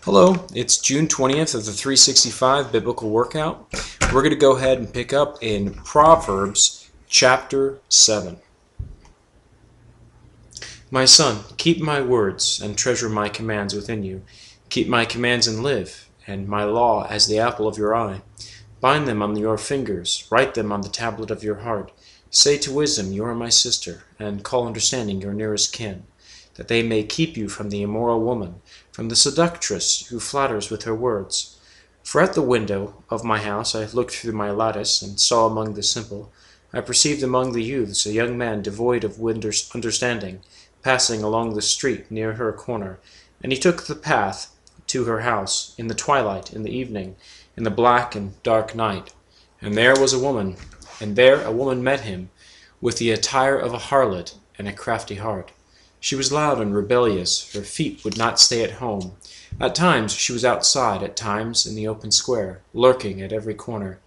Hello, it's June 20th of the 365 Biblical Workout. We're going to go ahead and pick up in Proverbs chapter 7. My son, keep my words and treasure my commands within you. Keep my commands and live, and my law as the apple of your eye. Bind them on your fingers, write them on the tablet of your heart. Say to wisdom, you are my sister, and call understanding your nearest kin, that they may keep you from the immoral woman, from the seductress who flatters with her words. For at the window of my house I looked through my lattice, and saw among the simple, I perceived among the youths a young man devoid of understanding, passing along the street near her corner. And he took the path to her house, in the twilight, in the evening, in the black and dark night. And there a woman met him, with the attire of a harlot and a crafty heart. She was loud and rebellious, her feet would not stay at home. At times she was outside, at times in the open square, lurking at every corner.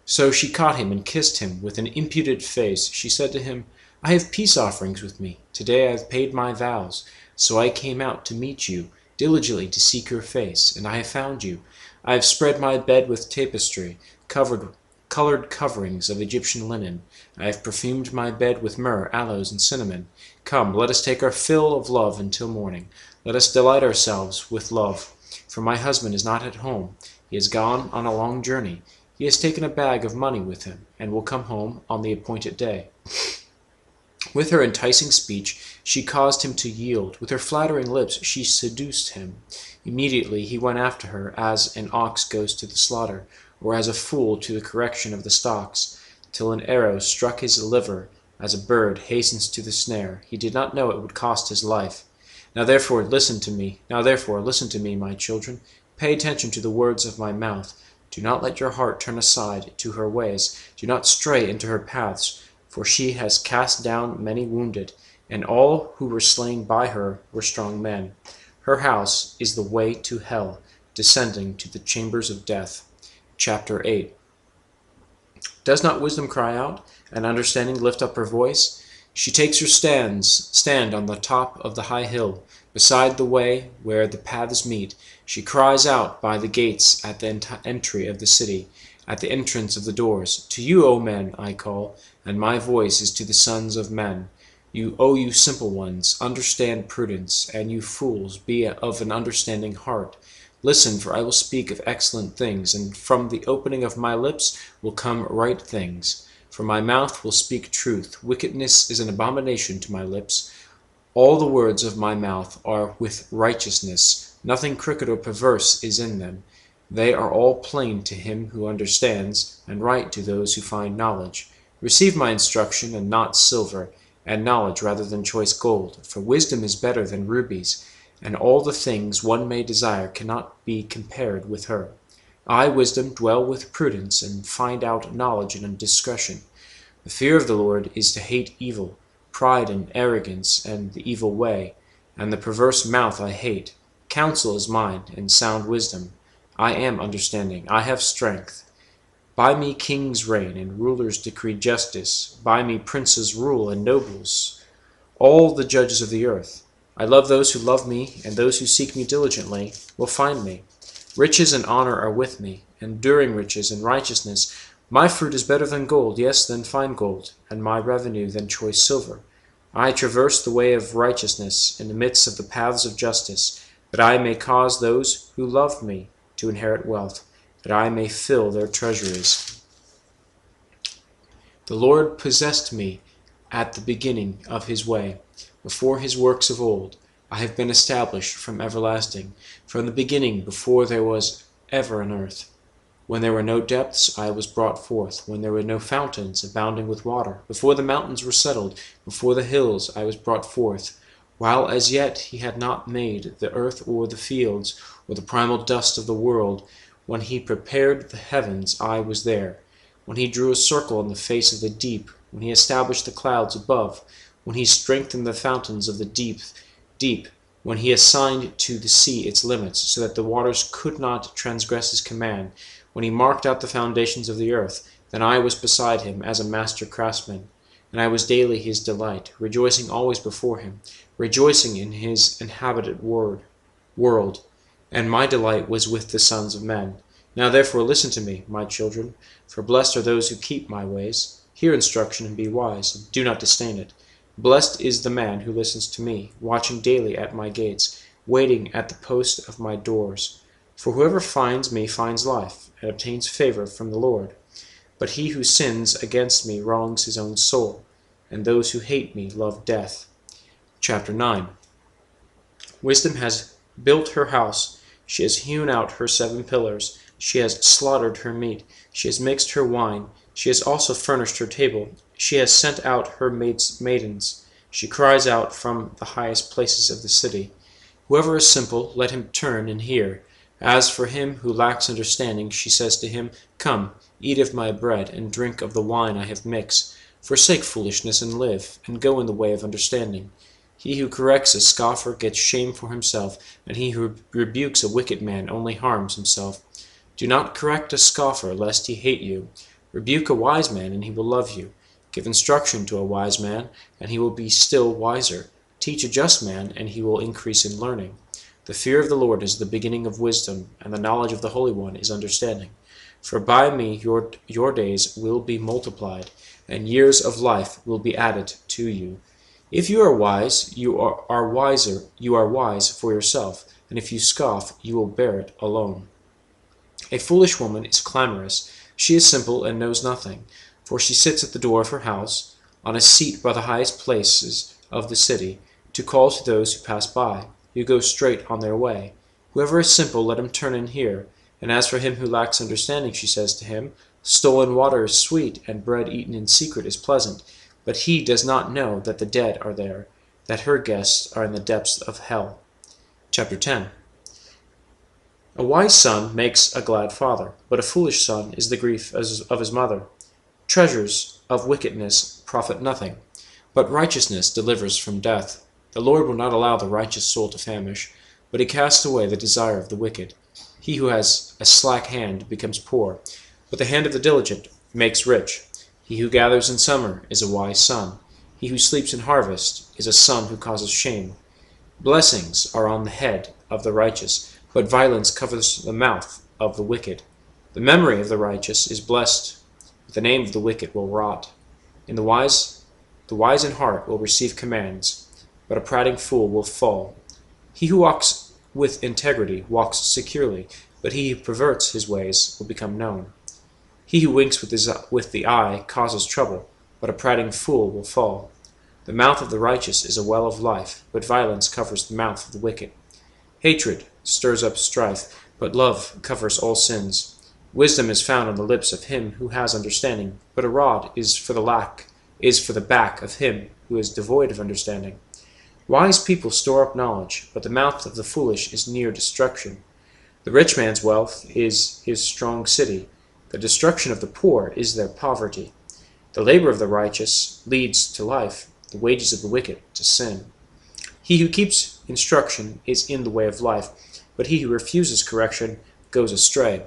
So she caught him and kissed him. With an impudent face she said to him, I have peace offerings with me. Today I have paid my vows. So I came out to meet you, diligently to seek your face, and I have found you. I have spread my bed with tapestry, colored coverings of Egyptian linen. I have perfumed my bed with myrrh, aloes, and cinnamon. Come, let us take our fill of love until morning. Let us delight ourselves with love. For my husband is not at home. He has gone on a long journey. He has taken a bag of money with him, and will come home on the appointed day. With her enticing speech she caused him to yield. With her flattering lips she seduced him. Immediately he went after her, as an ox goes to the slaughter, or as a fool to the correction of the stocks, till an arrow struck his liver, as a bird hastens to the snare. He did not know it would cost his life. Now therefore listen to me, my children. Pay attention to the words of my mouth. Do not let your heart turn aside to her ways. Do not stray into her paths, for she has cast down many wounded, and all who were slain by her were strong men. Her house is the way to hell, descending to the chambers of death. Chapter 8. Does not wisdom cry out, and understanding lift up her voice? She takes her stand on the top of the high hill, beside the way where the paths meet. She cries out by the gates at the entry of the city, at the entrance of the doors. To you, O men, I call, and my voice is to the sons of men. You simple ones, understand prudence, and you fools, be of an understanding heart. Listen, for I will speak of excellent things, and from the opening of my lips will come right things. For my mouth will speak truth. Wickedness is an abomination to my lips. All the words of my mouth are with righteousness. Nothing crooked or perverse is in them. They are all plain to him who understands, and right to those who find knowledge. Receive my instruction, and not silver, and knowledge rather than choice gold. For wisdom is better than rubies, and all the things one may desire cannot be compared with her. I, wisdom, dwell with prudence, and find out knowledge and discretion. The fear of the Lord is to hate evil, pride and arrogance, and the evil way, and the perverse mouth I hate. Counsel is mine, and sound wisdom. I am understanding, I have strength. By me kings reign, and rulers decree justice. By me princes rule, and nobles, all the judges of the earth. I love those who love me, and those who seek me diligently will find me. Riches and honor are with me, enduring riches and righteousness. My fruit is better than gold, yes, than fine gold, and my revenue than choice silver. I traverse the way of righteousness in the midst of the paths of justice, that I may cause those who love me to inherit wealth, that I may fill their treasuries. The Lord possessed me at the beginning of his way, before his works of old. I have been established from everlasting, from the beginning, before there was ever an earth. When there were no depths, I was brought forth, when there were no fountains abounding with water. Before the mountains were settled, before the hills, I was brought forth. While as yet he had not made the earth or the fields, or the primal dust of the world, when he prepared the heavens, I was there. When he drew a circle on the face of the deep, when he established the clouds above, when he strengthened the fountains of the deep, when he assigned to the sea its limits, so that the waters could not transgress his command, when he marked out the foundations of the earth, then I was beside him as a master craftsman, and I was daily his delight, rejoicing always before him, rejoicing in his inhabited world. and my delight was with the sons of men. Now therefore listen to me, my children, for blessed are those who keep my ways. Hear instruction and be wise, and do not disdain it. Blessed is the man who listens to me, watching daily at my gates, waiting at the post of my doors. For whoever finds me finds life, and obtains favor from the Lord. But he who sins against me wrongs his own soul, and those who hate me love death. Chapter 9. Wisdom has built her house. She has hewn out her 7 pillars. She has slaughtered her meat. She has mixed her wine. She has also furnished her table. She has sent out her maidens. She cries out from the highest places of the city. Whoever is simple, let him turn and hear. As for him who lacks understanding, she says to him, Come, eat of my bread, and drink of the wine I have mixed. Forsake foolishness and live, and go in the way of understanding. He who corrects a scoffer gets shame for himself, and he who rebukes a wicked man only harms himself. Do not correct a scoffer, lest he hate you. Rebuke a wise man, and he will love you. Give instruction to a wise man, and he will be still wiser. Teach a just man, and he will increase in learning. The fear of the Lord is the beginning of wisdom, and the knowledge of the Holy One is understanding. For by me your days will be multiplied, and years of life will be added to you. If you are wise, you are wise for yourself, and if you scoff, you will bear it alone. A foolish woman is clamorous. She is simple and knows nothing, for she sits at the door of her house, on a seat by the highest places of the city, to call to those who pass by, who go straight on their way. Whoever is simple, let him turn and hear. And as for him who lacks understanding, she says to him, Stolen water is sweet, and bread eaten in secret is pleasant. But he does not know that the dead are there, that her guests are in the depths of hell. Chapter 10. A wise son makes a glad father, but a foolish son is the grief of his mother. Treasures of wickedness profit nothing, but righteousness delivers from death. The Lord will not allow the righteous soul to famish, but he casts away the desire of the wicked. He who has a slack hand becomes poor, but the hand of the diligent makes rich. He who gathers in summer is a wise son. He who sleeps in harvest is a son who causes shame. Blessings are on the head of the righteous, but violence covers the mouth of the wicked. The memory of the righteous is blessed, but the name of the wicked will rot. The wise in heart will receive commands, but a prating fool will fall. He who walks with integrity walks securely, but he who perverts his ways will become known. He who winks with the eye causes trouble, but a prating fool will fall. The mouth of the righteous is a well of life, but violence covers the mouth of the wicked. Hatred stirs up strife, but love covers all sins. Wisdom is found on the lips of him who has understanding, but a rod is for the back of him who is devoid of understanding. Wise people store up knowledge, but the mouth of the foolish is near destruction. The rich man's wealth is his strong city. The destruction of the poor is their poverty. The labor of the righteous leads to life, the wages of the wicked to sin. He who keeps instruction is in the way of life, but he who refuses correction goes astray.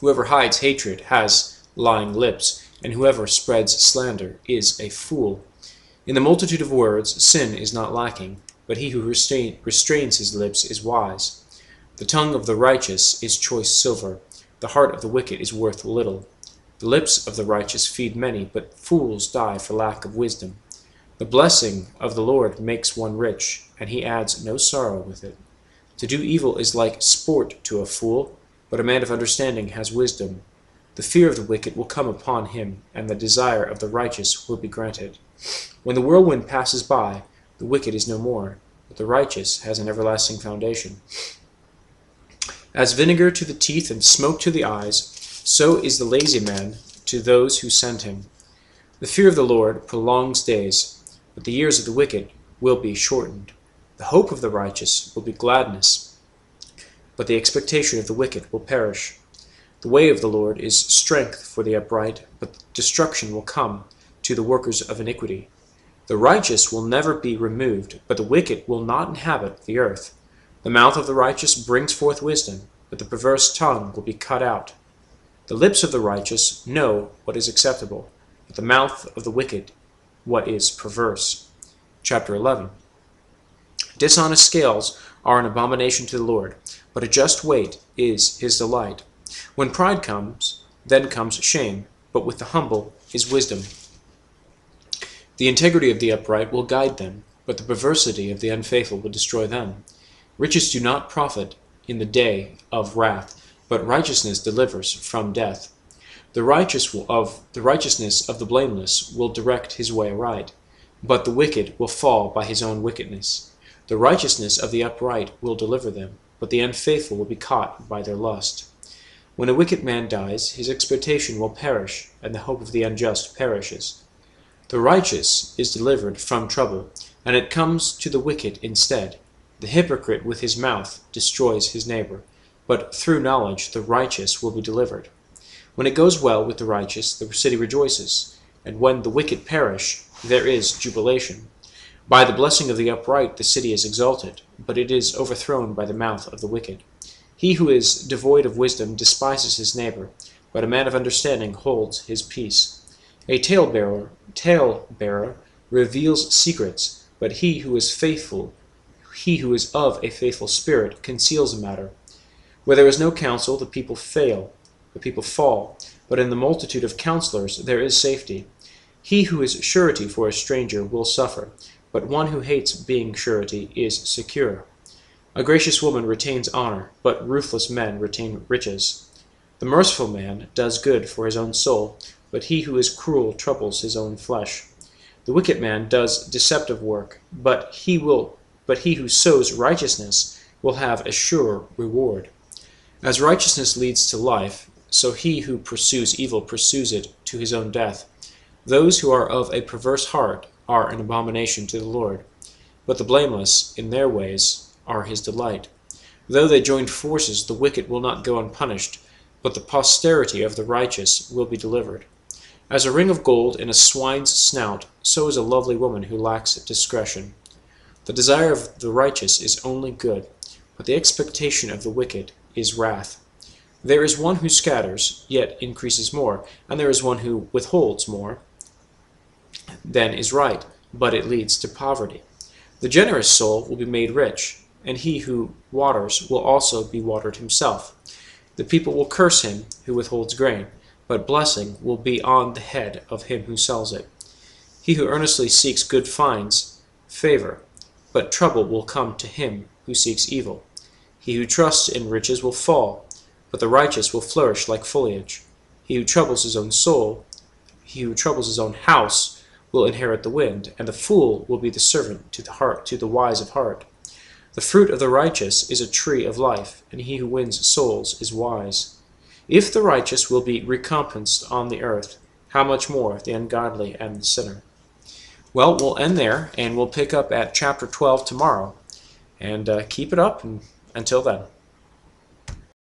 Whoever hides hatred has lying lips, and whoever spreads slander is a fool. In the multitude of words sin is not lacking, but he who restrains his lips is wise. The tongue of the righteous is choice silver. The heart of the wicked is worth little. The lips of the righteous feed many, but fools die for lack of wisdom. The blessing of the Lord makes one rich, and he adds no sorrow with it. To do evil is like sport to a fool, but a man of understanding has wisdom. The fear of the wicked will come upon him, and the desire of the righteous will be granted. When the whirlwind passes by, the wicked is no more, but the righteous has an everlasting foundation. As vinegar to the teeth and smoke to the eyes, so is the lazy man to those who send him. The fear of the Lord prolongs days, but the years of the wicked will be shortened. The hope of the righteous will be gladness, but the expectation of the wicked will perish. The way of the Lord is strength for the upright, but destruction will come to the workers of iniquity. The righteous will never be removed, but the wicked will not inhabit the earth. The mouth of the righteous brings forth wisdom, but the perverse tongue will be cut out. The lips of the righteous know what is acceptable, but the mouth of the wicked what is perverse. Chapter 11. Dishonest scales are an abomination to the Lord, but a just weight is his delight. When pride comes, then comes shame, but with the humble is wisdom. The integrity of the upright will guide them, but the perversity of the unfaithful will destroy them. Riches do not profit in the day of wrath, but righteousness delivers from death. The righteousness of the blameless will direct his way aright, but the wicked will fall by his own wickedness. The righteousness of the upright will deliver them, but the unfaithful will be caught by their lust. When a wicked man dies, his expectation will perish, and the hope of the unjust perishes. The righteous is delivered from trouble, and it comes to the wicked instead. The hypocrite with his mouth destroys his neighbor, but through knowledge the righteous will be delivered. When it goes well with the righteous, the city rejoices, and when the wicked perish, there is jubilation. By the blessing of the upright the city is exalted, but it is overthrown by the mouth of the wicked. He who is devoid of wisdom despises his neighbor, but a man of understanding holds his peace. A talebearer reveals secrets, but he who is of a faithful spirit conceals a matter. Where there is no counsel, the people fall, but in the multitude of counselors there is safety. He who is surety for a stranger will suffer, but one who hates being surety is secure. A gracious woman retains honor, but ruthless men retain riches. The merciful man does good for his own soul, but he who is cruel troubles his own flesh. The wicked man does deceptive work, but he who sows righteousness will have a sure reward. As righteousness leads to life, so he who pursues evil pursues it to his own death. Those who are of a perverse heart are an abomination to the Lord, but the blameless in their ways are his delight. Though they join forces, the wicked will not go unpunished, but the posterity of the righteous will be delivered. As a ring of gold in a swine's snout, so is a lovely woman who lacks discretion. The desire of the righteous is only good, but the expectation of the wicked is wrath. There is one who scatters, yet increases more, and there is one who withholds more than is right, but it leads to poverty. The generous soul will be made rich, and he who waters will also be watered himself. The people will curse him who withholds grain, but blessing will be on the head of him who sells it. He who earnestly seeks good finds favor, but trouble will come to him who seeks evil. He who trusts in riches will fall, but the righteous will flourish like foliage. He who troubles his own house will inherit the wind, and the fool will be the servant to the wise of heart. The fruit of the righteous is a tree of life, and he who wins souls is wise. If the righteous will be recompensed on the earth, how much more the ungodly and the sinner? Well, we'll end there, and we'll pick up at chapter 12 tomorrow. And keep it up until then.